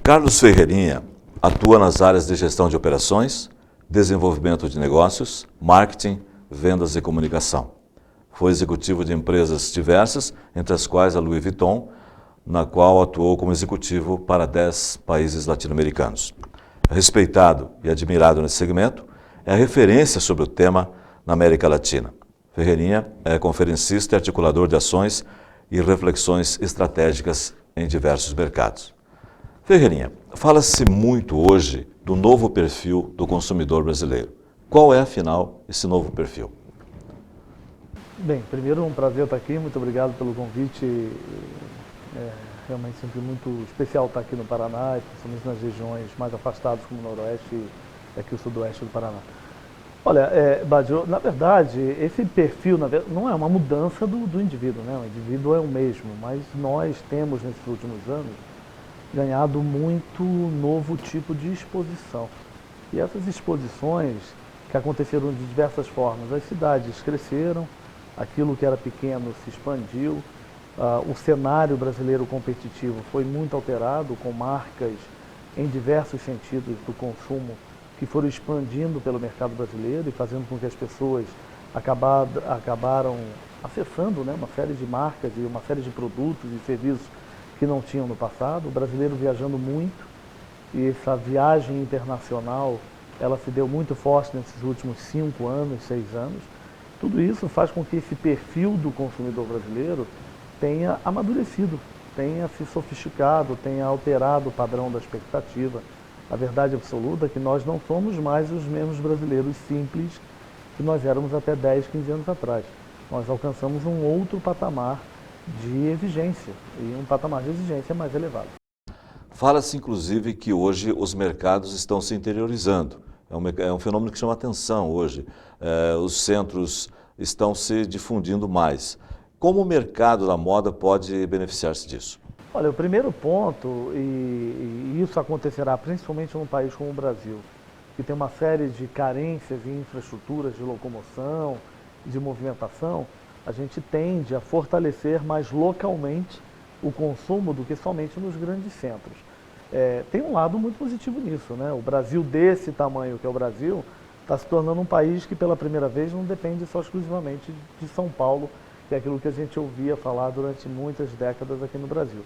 Carlos Ferreirinha atua nas áreas de gestão de operações, desenvolvimento de negócios, marketing, vendas e comunicação. Foi executivo de empresas diversas, entre as quais a Louis Vuitton, na qual atuou como executivo para 10 países latino-americanos. Respeitado e admirado nesse segmento, é referência sobre o tema na América Latina. Ferreirinha é conferencista e articulador de ações e reflexões estratégicas em diversos mercados. Ferreirinha, fala-se muito hoje do novo perfil do consumidor brasileiro. Qual é, afinal, esse novo perfil? Bem, primeiro um prazer estar aqui, muito obrigado pelo convite. É realmente sempre muito especial estar aqui no Paraná, principalmente nas regiões mais afastadas como o Noroeste e aqui o Sudoeste do Paraná. Olha, Badio, na verdade, esse perfil não é uma mudança do indivíduo, né? O indivíduo é o mesmo, mas nós temos nesses últimos anos ganhado muito novo tipo de exposição. E essas exposições que aconteceram de diversas formas, as cidades cresceram, aquilo que era pequeno se expandiu, o cenário brasileiro competitivo foi muito alterado, com marcas em diversos sentidos do consumo que foram expandindo pelo mercado brasileiro e fazendo com que as pessoas acabaram acessando, né, uma série de marcas e uma série de produtos e serviços que não tinham no passado. O brasileiro viajando muito, e essa viagem internacional ela se deu muito forte nesses últimos 5 anos, 6 anos. Tudo isso faz com que esse perfil do consumidor brasileiro tenha amadurecido, tenha se sofisticado, tenha alterado o padrão da expectativa. A verdade absoluta é que nós não somos mais os mesmos brasileiros simples que nós éramos até 10, 15 anos atrás. Nós alcançamos um outro patamar de exigência, e um patamar de exigência mais elevado. Fala-se, inclusive, que hoje os mercados estão se interiorizando. É um fenômeno que chama atenção hoje. Os centros estão se difundindo mais. Como o mercado da moda pode beneficiar-se disso? Olha, o primeiro ponto, e isso acontecerá principalmente num país como o Brasil, que tem uma série de carências em infraestruturas de locomoção, de movimentação, a gente tende a fortalecer mais localmente o consumo do que somente nos grandes centros. Tem um lado muito positivo nisso, né? O Brasil desse tamanho que é o Brasil está se tornando um país que pela primeira vez não depende só exclusivamente de São Paulo, que é aquilo que a gente ouvia falar durante muitas décadas aqui no Brasil.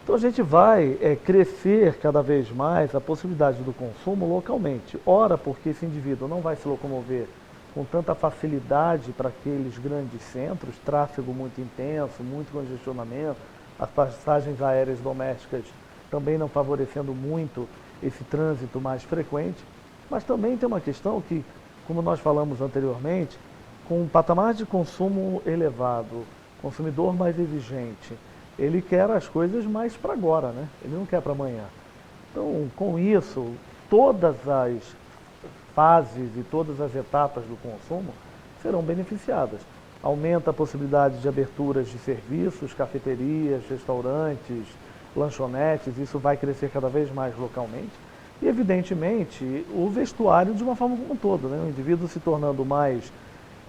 Então a gente vai crescer cada vez mais a possibilidade do consumo localmente. Ora, porque esse indivíduo não vai se locomover com tanta facilidade para aqueles grandes centros, tráfego muito intenso, muito congestionamento, as passagens aéreas domésticas também não favorecendo muito esse trânsito mais frequente, mas também tem uma questão que, como nós falamos anteriormente, com um patamar de consumo elevado, consumidor mais exigente, ele quer as coisas mais para agora, né? Ele não quer para amanhã. Então, com isso, todas as fases e todas as etapas do consumo serão beneficiadas. Aumenta a possibilidade de aberturas de serviços, cafeterias, restaurantes, lanchonetes, isso vai crescer cada vez mais localmente. E, evidentemente, o vestuário de uma forma como um todo, né? O indivíduo se tornando mais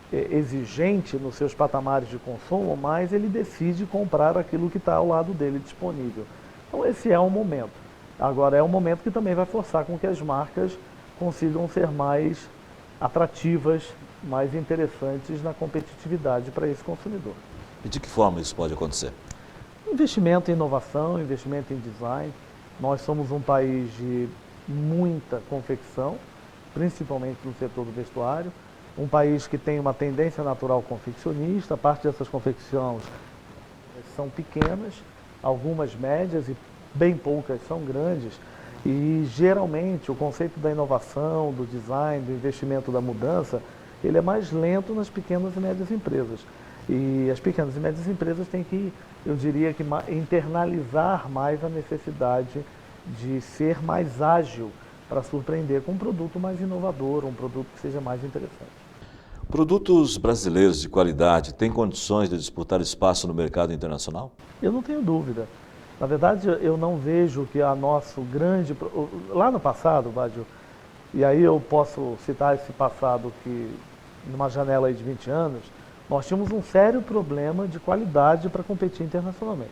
exigente nos seus patamares de consumo, mas ele decide comprar aquilo que está ao lado dele disponível. Então esse é um momento. Agora é um momento que também vai forçar com que as marcas consigam ser mais atrativas, mais interessantes na competitividade para esse consumidor. E de que forma isso pode acontecer? Investimento em inovação, investimento em design. Nós somos um país de muita confecção, principalmente no setor do vestuário. Um país que tem uma tendência natural confeccionista, parte dessas confecções são pequenas, algumas médias e bem poucas são grandes. E geralmente o conceito da inovação, do design, do investimento, da mudança, ele é mais lento nas pequenas e médias empresas. E as pequenas e médias empresas têm que, eu diria que, internalizar mais a necessidade de ser mais ágil para surpreender com um produto mais inovador, um produto que seja mais interessante. Produtos brasileiros de qualidade têm condições de disputar espaço no mercado internacional? Eu não tenho dúvida. Na verdade, eu não vejo que a nosso grande... Lá no passado, Badio, e aí eu posso citar esse passado que, numa janela aí de 20 anos, nós tínhamos um sério problema de qualidade para competir internacionalmente.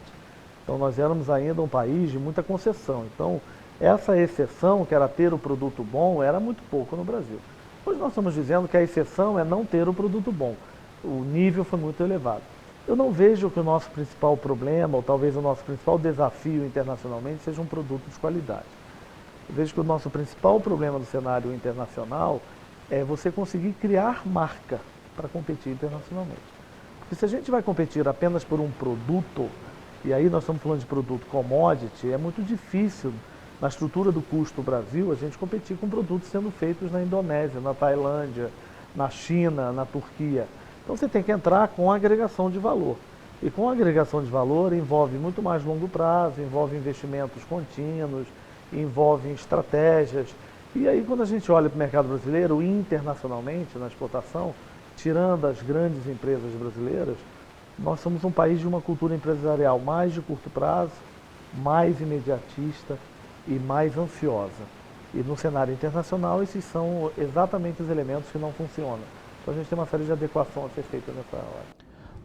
Então nós éramos ainda um país de muita concessão. Então essa exceção, que era ter o produto bom, era muito pouco no Brasil. Hoje nós estamos dizendo que a exceção é não ter o produto bom. O nível foi muito elevado. Eu não vejo que o nosso principal problema, ou talvez o nosso principal desafio internacionalmente, seja um produto de qualidade. Eu vejo que o nosso principal problema no cenário internacional é você conseguir criar marca para competir internacionalmente. Porque se a gente vai competir apenas por um produto, e aí nós estamos falando de produto commodity, é muito difícil, na estrutura do custo do Brasil, a gente competir com produtos sendo feitos na Indonésia, na Tailândia, na China, na Turquia. Então você tem que entrar com agregação de valor. E com agregação de valor envolve muito mais longo prazo, envolve investimentos contínuos, envolve estratégias. E aí quando a gente olha para o mercado brasileiro, internacionalmente, na exportação, tirando as grandes empresas brasileiras, nós somos um país de uma cultura empresarial mais de curto prazo, mais imediatista e mais ansiosa. E no cenário internacional, esses são exatamente os elementos que não funcionam. Então a gente tem uma série de adequação a ser feita nessa hora.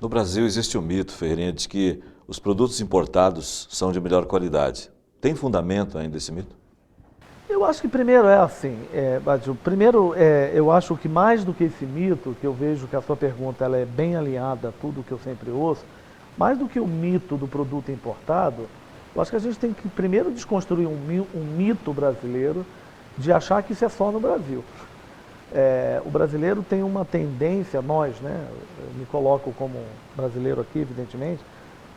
No Brasil existe um mito, Ferreirinha, de que os produtos importados são de melhor qualidade. Tem fundamento ainda esse mito? Eu acho que primeiro é assim, Badil, primeiro eu acho que mais do que esse mito, que eu vejo que a sua pergunta ela é bem alinhada a tudo que eu sempre ouço, mais do que o mito do produto importado, eu acho que a gente tem que primeiro desconstruir um mito brasileiro de achar que isso é só no Brasil. O brasileiro tem uma tendência, nós, né, eu me coloco como brasileiro aqui, evidentemente,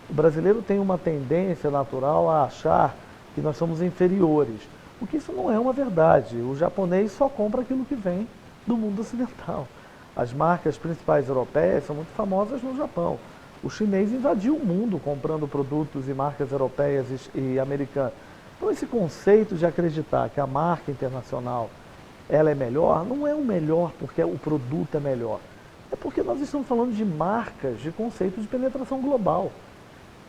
o brasileiro tem uma tendência natural a achar que nós somos inferiores, porque isso não é uma verdade. O japonês só compra aquilo que vem do mundo ocidental. As marcas principais europeias são muito famosas no Japão. O chinês invadiu o mundo comprando produtos e marcas europeias e americanas. Então esse conceito de acreditar que a marca internacional ela é melhor, não é o melhor porque o produto é melhor. É porque nós estamos falando de marcas, de conceito de penetração global.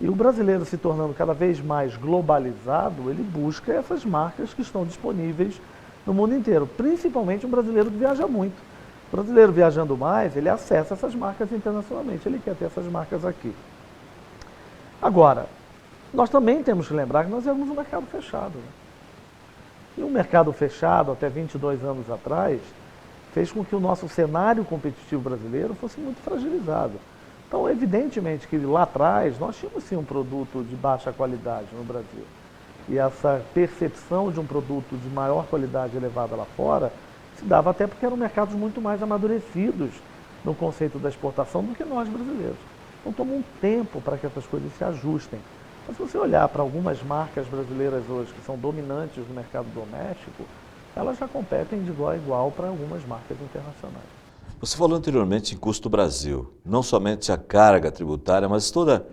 E o brasileiro se tornando cada vez mais globalizado, ele busca essas marcas que estão disponíveis no mundo inteiro. Principalmente um brasileiro que viaja muito. O brasileiro viajando mais, ele acessa essas marcas internacionalmente, ele quer ter essas marcas aqui. Agora, nós também temos que lembrar que nós éramos um mercado fechado. Né? E um mercado fechado, até 22 anos atrás, fez com que o nosso cenário competitivo brasileiro fosse muito fragilizado. Então, evidentemente que lá atrás, nós tínhamos sim um produto de baixa qualidade no Brasil. E essa percepção de um produto de maior qualidade elevada lá fora, se dava até porque eram mercados muito mais amadurecidos no conceito da exportação do que nós brasileiros. Então, tomou um tempo para que essas coisas se ajustem. Mas se você olhar para algumas marcas brasileiras hoje que são dominantes no mercado doméstico, elas já competem de igual a igual para algumas marcas internacionais. Você falou anteriormente em custo Brasil, não somente a carga tributária, mas toda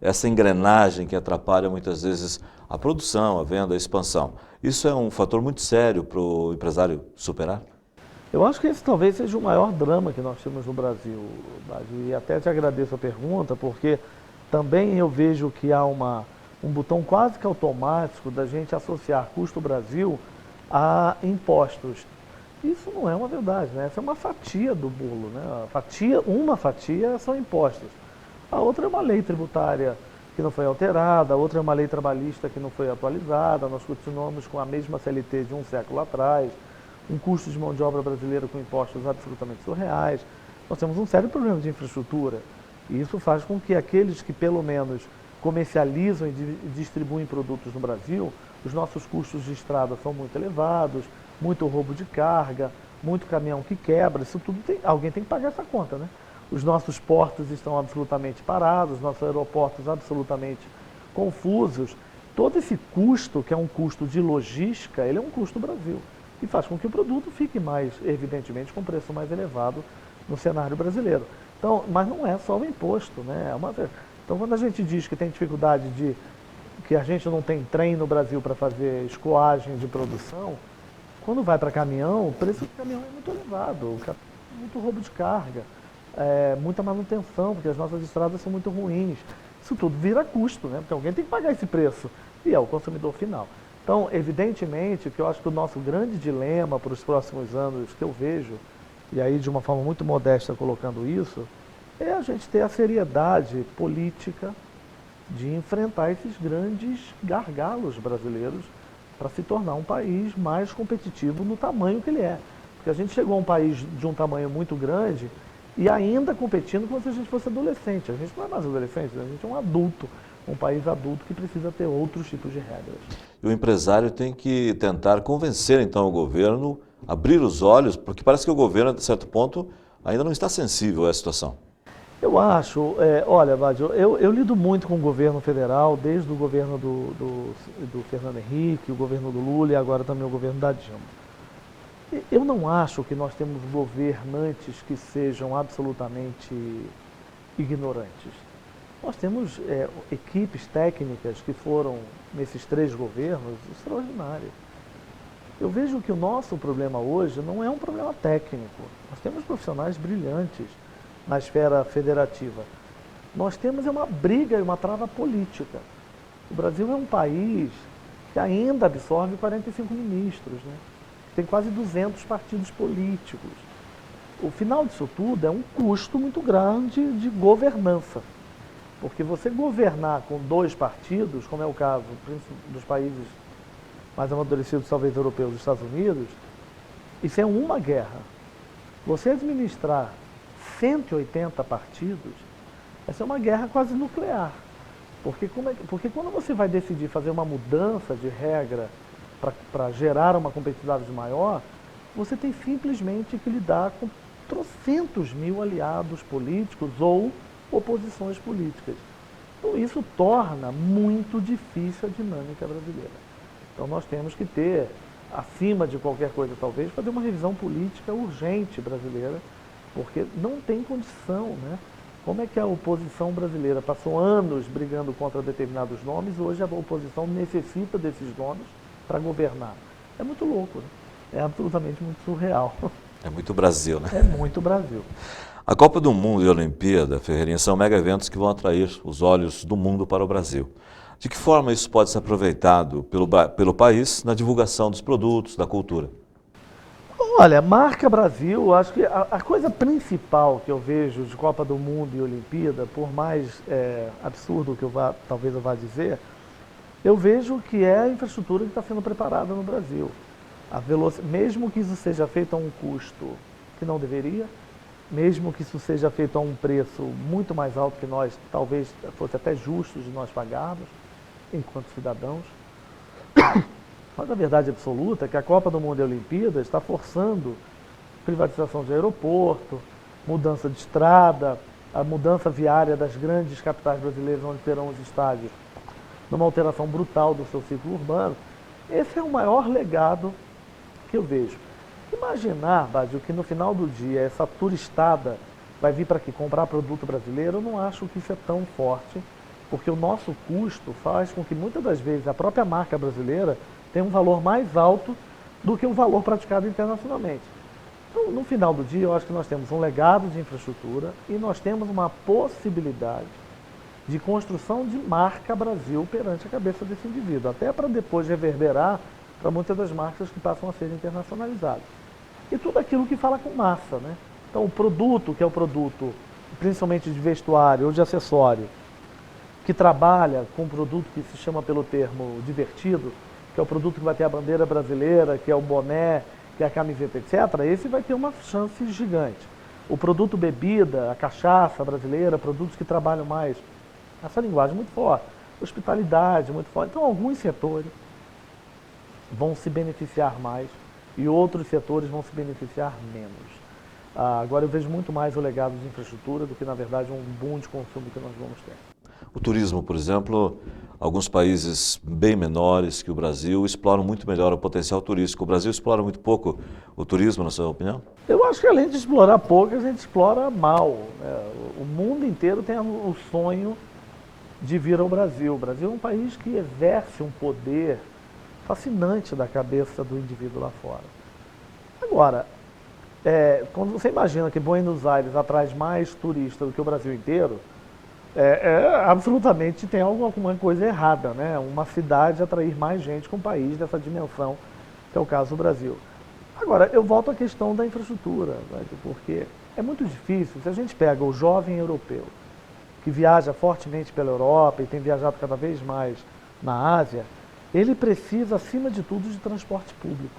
essa engrenagem que atrapalha muitas vezes a produção, a venda, a expansão. Isso é um fator muito sério para o empresário superar? Eu acho que esse talvez seja o maior drama que nós temos no Brasil, e até te agradeço a pergunta, porque também eu vejo que há um botão quase que automático da gente associar custo Brasil a impostos. Isso não é uma verdade, né? Essa é uma fatia do bolo, né? Uma fatia são impostos. A outra é uma lei tributária que não foi alterada, a outra é uma lei trabalhista que não foi atualizada, nós continuamos com a mesma CLT de um século atrás, um custo de mão de obra brasileira com impostos absolutamente surreais. Nós temos um sério problema de infraestrutura e isso faz com que aqueles que pelo menos comercializam e distribuem produtos no Brasil, os nossos custos de estrada são muito elevados, muito roubo de carga, muito caminhão que quebra, isso tudo alguém tem que pagar essa conta, né? Os nossos portos estão absolutamente parados, nossos aeroportos absolutamente confusos. Todo esse custo, que é um custo de logística, ele é um custo Brasil. E faz com que o produto fique mais, evidentemente, com preço mais elevado no cenário brasileiro. Então, mas não é só o imposto, né? Então, quando a gente diz que tem dificuldade que a gente não tem trem no Brasil para fazer escoagem de produção, quando vai para caminhão, o preço do caminhão é muito elevado, muito roubo de carga, muita manutenção, porque as nossas estradas são muito ruins. Isso tudo vira custo, né? Porque alguém tem que pagar esse preço, e é o consumidor final. Então, evidentemente, que eu acho que o nosso grande dilema para os próximos anos, que eu vejo, e aí de uma forma muito modesta colocando isso, é a gente ter a seriedade política de enfrentar esses grandes gargalos brasileiros para se tornar um país mais competitivo no tamanho que ele é. Porque a gente chegou a um país de um tamanho muito grande e ainda competindo como se a gente fosse adolescente. A gente não é mais adolescente, a gente é um adulto, um país adulto que precisa ter outros tipos de regras. E o empresário tem que tentar convencer, então, o governo, abrir os olhos, porque parece que o governo, a certo ponto, ainda não está sensível a essa situação. Eu acho, olha, Badio, eu lido muito com o governo federal, desde o governo do Fernando Henrique, o governo do Lula e agora também o governo da Dilma. Eu não acho que nós temos governantes que sejam absolutamente ignorantes. Nós temos equipes técnicas que foram, nesses 3 governos, extraordinárias. Eu vejo que o nosso problema hoje não é um problema técnico. Nós temos profissionais brilhantes na esfera federativa. Nós temos uma briga e uma trava política. O Brasil é um país que ainda absorve 45 ministros, né? Tem quase 200 partidos políticos. O final disso tudo é um custo muito grande de governança. Porque você governar com 2 partidos, como é o caso dos países mais amadurecidos, talvez europeus, dos Estados Unidos, isso é uma guerra. Você administrar 180 partidos, essa é uma guerra quase nuclear. Porque quando você vai decidir fazer uma mudança de regra para gerar uma competitividade maior, você tem simplesmente que lidar com trocentos mil aliados políticos ou oposições políticas. Então isso torna muito difícil a dinâmica brasileira. Então nós temos que ter, acima de qualquer coisa talvez, fazer uma revisão política urgente brasileira, porque não tem condição, né? Como é que a oposição brasileira passou anos brigando contra determinados nomes, hoje a oposição necessita desses nomes para governar? É muito louco, né? É absolutamente muito surreal. É muito Brasil, né? É muito Brasil. A Copa do Mundo e a Olimpíada, Ferreirinha, são mega eventos que vão atrair os olhos do mundo para o Brasil. De que forma isso pode ser aproveitado pelo país na divulgação dos produtos, da cultura? Olha, marca Brasil, acho que a coisa principal que eu vejo de Copa do Mundo e Olimpíada, por mais absurdo que talvez eu vá dizer, eu vejo que é a infraestrutura que está sendo preparada no Brasil. Mesmo que isso seja feito a um custo que não deveria, mesmo que isso seja feito a um preço muito mais alto que nós, talvez fosse até justo de nós pagarmos, enquanto cidadãos. Mas a verdade absoluta é que a Copa do Mundo e a Olimpíada está forçando privatização de aeroporto, mudança de estrada, a mudança viária das grandes capitais brasileiras onde terão os estádios, numa alteração brutal do seu ciclo urbano. Esse é o maior legado que eu vejo. Imaginar, Badio, que no final do dia essa turistada vai vir para aqui comprar produto brasileiro, eu não acho que isso é tão forte, porque o nosso custo faz com que muitas das vezes a própria marca brasileira tenha um valor mais alto do que o valor praticado internacionalmente. Então, no final do dia, eu acho que nós temos um legado de infraestrutura e nós temos uma possibilidade de construção de marca Brasil perante a cabeça desse indivíduo, até para depois reverberar para muitas das marcas que passam a ser internacionalizadas. E tudo aquilo que fala com massa, né? Então o produto, que é o produto principalmente de vestuário ou de acessório, que trabalha com um produto que se chama pelo termo divertido, que é o produto que vai ter a bandeira brasileira, que é o boné, que é a camiseta, etc., esse vai ter uma chance gigante. O produto bebida, a cachaça brasileira, produtos que trabalham mais essa linguagem muito forte, hospitalidade muito forte. Então alguns setores vão se beneficiar mais e outros setores vão se beneficiar menos. Agora eu vejo muito mais o legado de infraestrutura do que, na verdade, um boom de consumo que nós vamos ter. O turismo, por exemplo, alguns países bem menores que o Brasil exploram muito melhor o potencial turístico. O Brasil explora muito pouco o turismo, na sua opinião? Eu acho que além de explorar pouco, a gente explora mal, né? O mundo inteiro tem o sonho de vir ao Brasil. O Brasil é um país que exerce um poder fascinante da cabeça do indivíduo lá fora. Agora, quando você imagina que Buenos Aires atrai mais turistas do que o Brasil inteiro, absolutamente tem alguma coisa errada, né? Uma cidade atrair mais gente com um país dessa dimensão, que é o caso do Brasil. Agora, eu volto à questão da infraestrutura, né? Porque é muito difícil, se a gente pega o jovem europeu, que viaja fortemente pela Europa e tem viajado cada vez mais na Ásia, ele precisa, acima de tudo, de transporte público.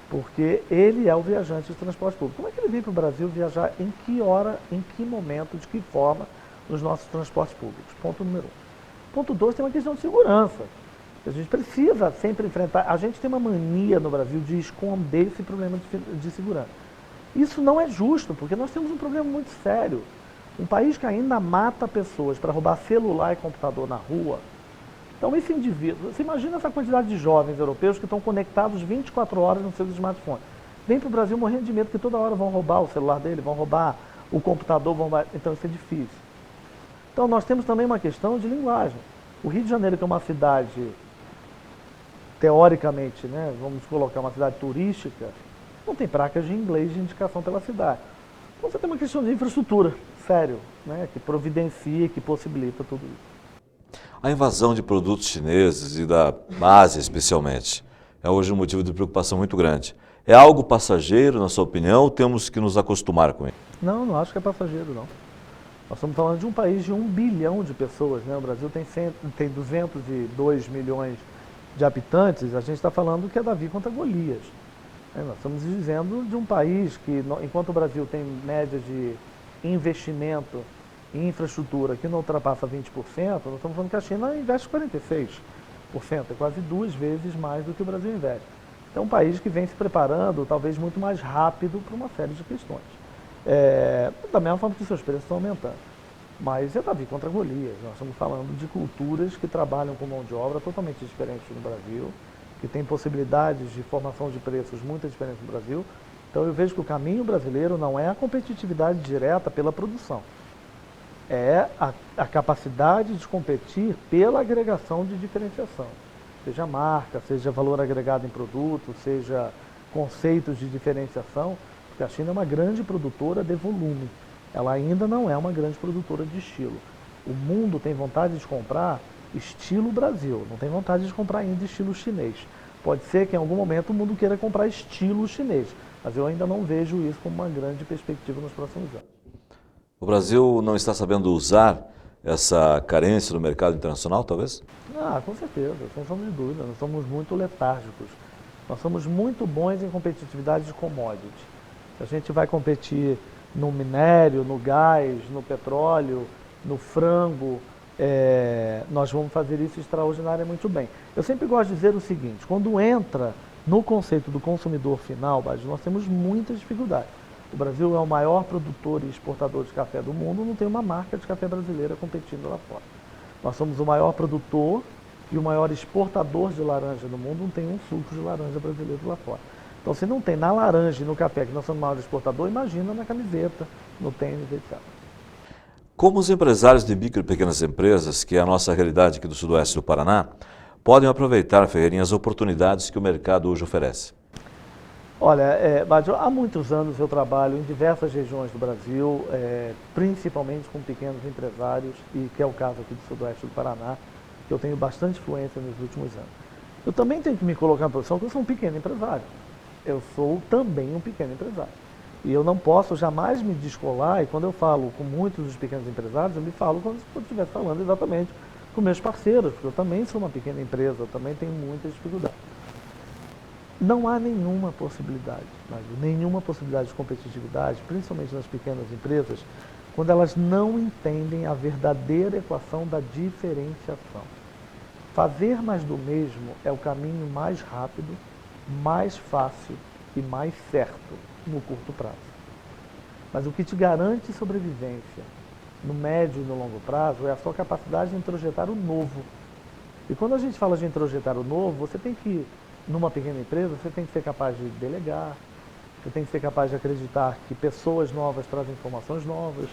Porque ele é o viajante de transporte público. Como é que ele vem para o Brasil viajar? Em que hora, em que momento, de que forma nos nossos transportes públicos? Ponto número 1. Ponto 2, tem uma questão de segurança. A gente precisa sempre enfrentar. A gente tem uma mania no Brasil de esconder esse problema de segurança. Isso não é justo, porque nós temos um problema muito sério. Um país que ainda mata pessoas para roubar celular e computador na rua. Então esse indivíduo, você imagina essa quantidade de jovens europeus que estão conectados 24 horas nos seus smartphones. Vem para o Brasil morrendo de medo que toda hora vão roubar o celular dele, vão roubar o computador, então isso é difícil. Então nós temos também uma questão de linguagem. O Rio de Janeiro, que é uma cidade, teoricamente, né, vamos colocar uma cidade turística, não tem placas de inglês de indicação pela cidade. Então você tem uma questão de infraestrutura, sério, né, que providencia, que possibilita tudo isso. A invasão de produtos chineses e da Ásia, especialmente, é hoje um motivo de preocupação muito grande. É algo passageiro, na sua opinião, ou temos que nos acostumar com isso? Não, não acho que é passageiro, não. Nós estamos falando de um país de 1 bilhão de pessoas, né? O Brasil tem 202 milhões de habitantes, a gente está falando que é Davi contra Golias. Nós estamos dizendo de um país que, enquanto o Brasil tem média de investimento em infraestrutura que não ultrapassa 20%, nós estamos falando que a China investe 46%, é quase 2 vezes mais do que o Brasil investe. Então é um país que vem se preparando, talvez muito mais rápido, para uma série de questões. Da mesma forma que seus preços estão aumentando. Mas é Davi contra Golias. Nós estamos falando de culturas que trabalham com mão de obra totalmente diferentes no Brasil, que tem possibilidades de formação de preços muito diferentes no Brasil. Então eu vejo que o caminho brasileiro não é a competitividade direta pela produção. É a capacidade de competir pela agregação de diferenciação. Seja marca, seja valor agregado em produto, seja conceitos de diferenciação, porque a China é uma grande produtora de volume. Ela ainda não é uma grande produtora de estilo. O mundo tem vontade de comprar estilo Brasil, não tem vontade de comprar ainda estilo chinês. Pode ser que em algum momento o mundo queira comprar estilo chinês, mas eu ainda não vejo isso como uma grande perspectiva nos próximos anos. O Brasil não está sabendo usar essa carência no mercado internacional, talvez? Com certeza, sem sombra de dúvida. Nós somos muito letárgicos. Nós somos muito bons em competitividade de commodity. Se a gente vai competir no minério, no gás, no petróleo, no frango, nós vamos fazer isso extraordinariamente bem. Eu sempre gosto de dizer o seguinte, quando entra no conceito do consumidor final, nós temos muitas dificuldades. O Brasil é o maior produtor e exportador de café do mundo, não tem uma marca de café brasileira competindo lá fora. Nós somos o maior produtor e o maior exportador de laranja do mundo, não tem um suco de laranja brasileiro lá fora. Então, se não tem na laranja e no café, que nós somos o maior exportador, imagina na camiseta, no tênis, etc. Como os empresários de micro e pequenas empresas, que é a nossa realidade aqui do sudoeste do Paraná, podem aproveitar, Ferreirinha, as oportunidades que o mercado hoje oferece? Olha, Badio, há muitos anos eu trabalho em diversas regiões do Brasil, principalmente com pequenos empresários, e que é o caso aqui do sudoeste do Paraná, que eu tenho bastante influência nos últimos anos. Eu também tenho que me colocar na posição que eu sou um pequeno empresário. Eu sou também um pequeno empresário. E eu não posso jamais me descolar, e quando eu falo com muitos dos pequenos empresários, eu me falo como se eu estivesse falando exatamente com meus parceiros, porque eu também sou uma pequena empresa, eu também tenho muitas dificuldades. Não há nenhuma possibilidade de competitividade, principalmente nas pequenas empresas, quando elas não entendem a verdadeira equação da diferenciação. Fazer mais do mesmo é o caminho mais rápido, mais fácil e mais certo no curto prazo. Mas o que te garante sobrevivência no médio e no longo prazo é a sua capacidade de introjetar o novo. E quando a gente fala de introjetar o novo, você tem que, numa pequena empresa, você tem que ser capaz de delegar, você tem que ser capaz de acreditar que pessoas novas trazem informações novas,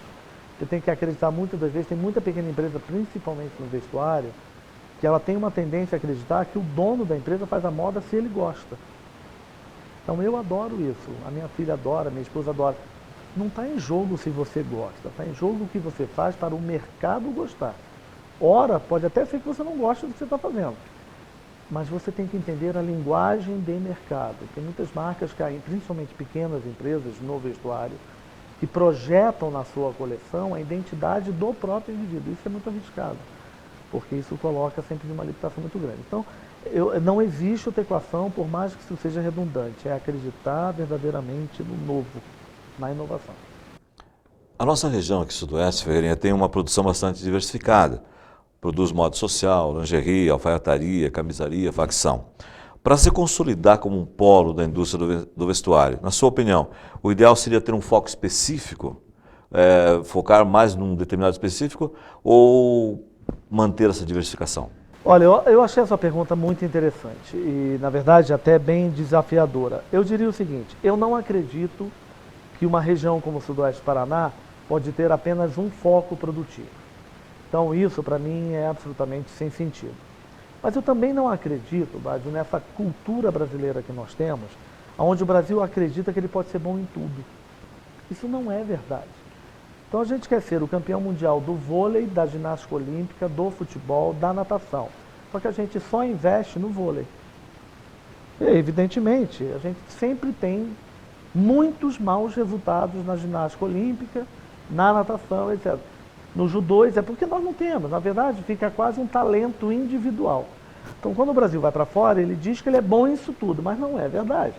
você tem que acreditar muitas das vezes, tem muita pequena empresa, principalmente no vestuário, que ela tem uma tendência a acreditar que o dono da empresa faz a moda se ele gosta. Então eu adoro isso, a minha filha adora, a minha esposa adora. Não está em jogo se você gosta, está em jogo o que você faz para o mercado gostar. Ora, pode até ser que você não goste do que você está fazendo, mas você tem que entender a linguagem de mercado. Tem muitas marcas, principalmente pequenas empresas no vestuário, que projetam na sua coleção a identidade do próprio indivíduo. Isso é muito arriscado, porque isso coloca sempre uma limitação muito grande. Então, não existe outra equação, por mais que isso seja redundante, é acreditar verdadeiramente no novo, na inovação. A nossa região aqui sudoeste, Ferreirinha, tem uma produção bastante diversificada. Produz moda social, lingerie, alfaiataria, camisaria, facção. Para se consolidar como um polo da indústria do vestuário, na sua opinião, o ideal seria ter um foco específico, focar mais num determinado específico, ou manter essa diversificação? Olha, eu achei essa pergunta muito interessante e, na verdade, até bem desafiadora. Eu diria o seguinte, eu não acredito que uma região como o Sudoeste do Paraná pode ter apenas um foco produtivo. Então, isso, para mim, é absolutamente sem sentido. Mas eu também não acredito, Bádio, nessa cultura brasileira que nós temos, onde o Brasil acredita que ele pode ser bom em tudo. Isso não é verdade. Então a gente quer ser o campeão mundial do vôlei, da ginástica olímpica, do futebol, da natação. Só que a gente só investe no vôlei. E, evidentemente, a gente sempre tem muitos maus resultados na ginástica olímpica, na natação, etc. No judô, é porque nós não temos. Na verdade, fica quase um talento individual. Então, quando o Brasil vai para fora, ele diz que ele é bom nisso tudo, mas não é verdade.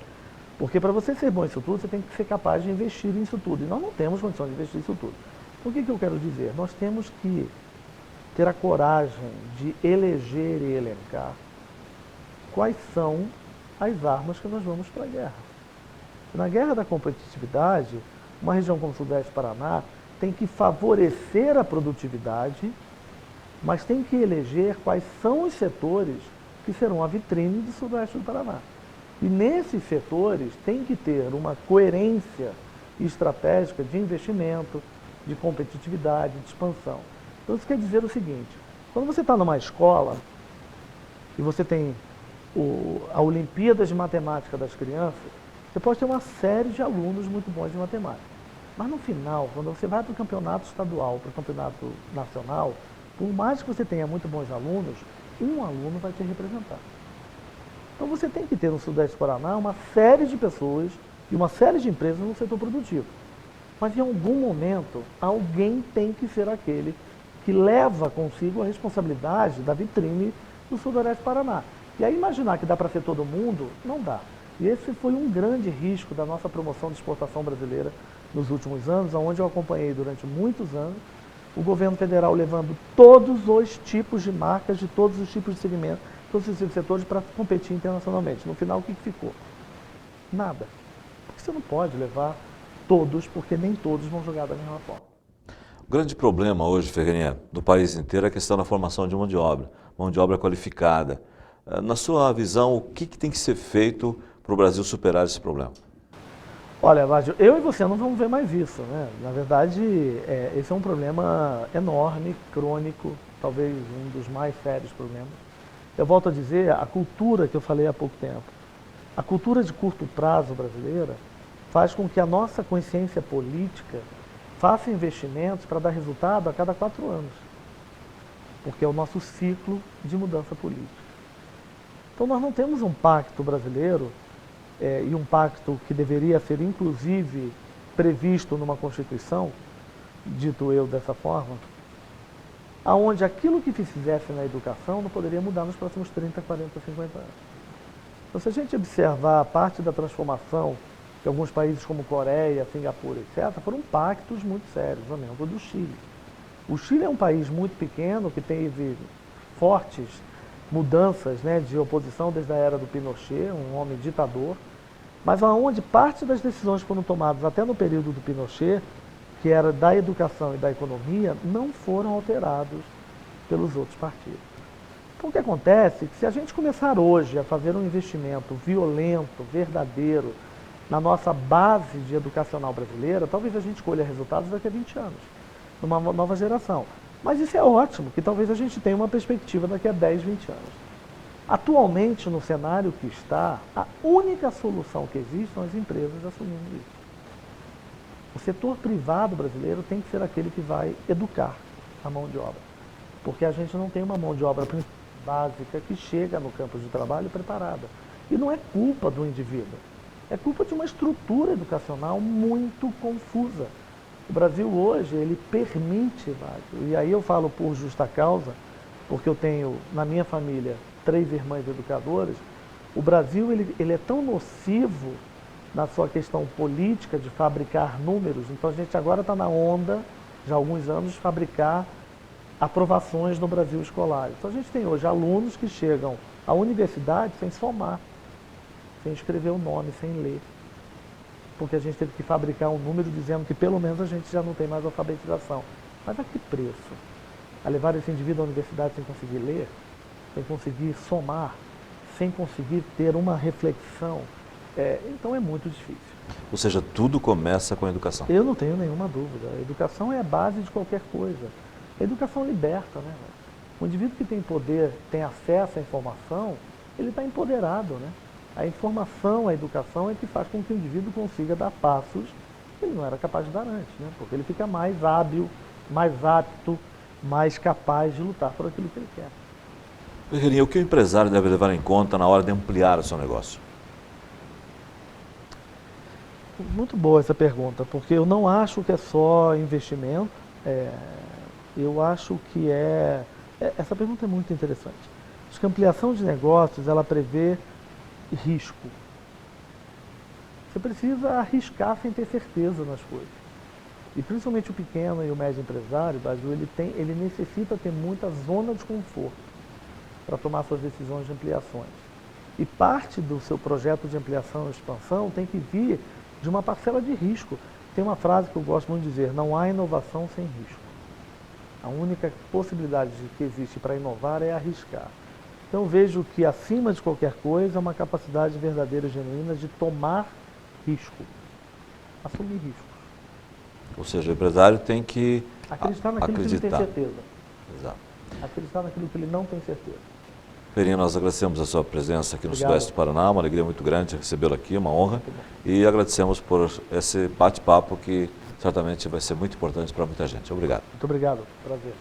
Porque para você ser bom nisso tudo, você tem que ser capaz de investir nisso tudo. E nós não temos condição de investir nisso tudo. O que eu quero dizer? Nós temos que ter a coragem de eleger e elencar quais são as armas que nós vamos para a guerra. Na guerra da competitividade, uma região como o Sudeste do Paraná tem que favorecer a produtividade, mas tem que eleger quais são os setores que serão a vitrine do Sudeste do Paraná. E nesses setores tem que ter uma coerência estratégica de investimento, de competitividade, de expansão. Então isso quer dizer o seguinte, quando você está numa escola e você tem a Olimpíadas de Matemática das crianças, você pode ter uma série de alunos muito bons de matemática. Mas no final, quando você vai para o campeonato estadual, para o campeonato nacional, por mais que você tenha muito bons alunos, um aluno vai te representar. Então você tem que ter no Sudeste do Paraná uma série de pessoas e uma série de empresas no setor produtivo. Mas em algum momento, alguém tem que ser aquele que leva consigo a responsabilidade da vitrine do Sudeste do Paraná. E aí imaginar que dá para ser todo mundo, não dá. E esse foi um grande risco da nossa promoção de exportação brasileira nos últimos anos, onde eu acompanhei durante muitos anos o governo federal levando todos os tipos de marcas, de todos os tipos de segmentos, todos os tipos de setores para competir internacionalmente. No final, o que ficou? Nada. Porque você não pode levar todos, porque nem todos vão jogar da mesma forma. O grande problema hoje, Ferreirinha, do país inteiro é a questão da formação de mão de obra qualificada. Na sua visão, o que tem que ser feito para o Brasil superar esse problema? Olha, Vádio, eu e você não vamos ver mais isso, né? Na verdade, esse é um problema enorme, crônico, talvez um dos mais sérios problemas. Eu volto a dizer, a cultura que eu falei há pouco tempo, a cultura de curto prazo brasileira faz com que a nossa consciência política faça investimentos para dar resultado a cada 4 anos, porque é o nosso ciclo de mudança política. Então nós não temos um pacto brasileiro e um pacto que deveria ser inclusive previsto numa Constituição, dito eu dessa forma, aonde aquilo que se fizesse na educação não poderia mudar nos próximos 30, 40, 50 anos. Então se a gente observar a parte da transformação que alguns países como Coreia, Singapura, etc., foram pactos muito sérios, por exemplo, do Chile. O Chile é um país muito pequeno que teve fortes mudanças, né, de oposição desde a era do Pinochet, um homem ditador, mas onde parte das decisões foram tomadas até no período do Pinochet, que era da educação e da economia, não foram alterados pelos outros partidos. Então o que acontece é que se a gente começar hoje a fazer um investimento violento, verdadeiro, na nossa base de educacional brasileira, talvez a gente colha resultados daqui a 20 anos, numa nova geração. Mas isso é ótimo, que talvez a gente tenha uma perspectiva daqui a 10, 20 anos. Atualmente, no cenário que está, a única solução que existe são as empresas assumindo isso. O setor privado brasileiro tem que ser aquele que vai educar a mão de obra, porque a gente não tem uma mão de obra básica que chega no campo de trabalho preparada. E não é culpa do indivíduo, é culpa de uma estrutura educacional muito confusa. O Brasil hoje, ele permite, e aí eu falo por justa causa, porque eu tenho na minha família 3 irmãs educadoras. O Brasil ele é tão nocivo na sua questão política de fabricar números, então a gente agora está na onda, já há alguns anos, de fabricar aprovações no Brasil escolar. Então a gente tem hoje alunos que chegam à universidade sem somar, sem escrever o nome, sem ler, porque a gente teve que fabricar um número dizendo que pelo menos a gente já não tem mais alfabetização. Mas a que preço? A levar esse indivíduo à universidade sem conseguir ler, sem conseguir somar, sem conseguir ter uma reflexão, então é muito difícil. Ou seja, tudo começa com a educação. Eu não tenho nenhuma dúvida. A educação é a base de qualquer coisa. A educação liberta, né? O indivíduo que tem poder, tem acesso à informação, ele está empoderado, né? A informação, a educação é que faz com que o indivíduo consiga dar passos que ele não era capaz de dar antes, né? Porque ele fica mais hábil, mais apto, mais capaz de lutar por aquilo que ele quer. Ferreirinha, o que o empresário deve levar em conta na hora de ampliar o seu negócio? Muito boa essa pergunta, porque eu não acho que é só investimento, eu acho que essa pergunta é muito interessante. Acho que a ampliação de negócios, ela prevê risco. Você precisa arriscar sem ter certeza nas coisas. E principalmente o pequeno e o médio empresário, Brasil, ele necessita ter muita zona de conforto para tomar suas decisões de ampliações. E parte do seu projeto de ampliação e expansão tem que vir de uma parcela de risco. Tem uma frase que eu gosto muito de dizer: não há inovação sem risco. A única possibilidade que existe para inovar é arriscar. Então eu vejo que acima de qualquer coisa é uma capacidade verdadeira e genuína de tomar risco, assumir riscos. Ou seja, o empresário tem que acreditar naquilo que ele tem certeza. Exato. Acreditar naquilo que ele não tem certeza. Ferreirinha, nós agradecemos a sua presença aqui no Sudeste do Paraná, uma alegria muito grande recebê-lo aqui, uma honra. E agradecemos por esse bate-papo que certamente vai ser muito importante para muita gente. Obrigado. Muito obrigado, prazer.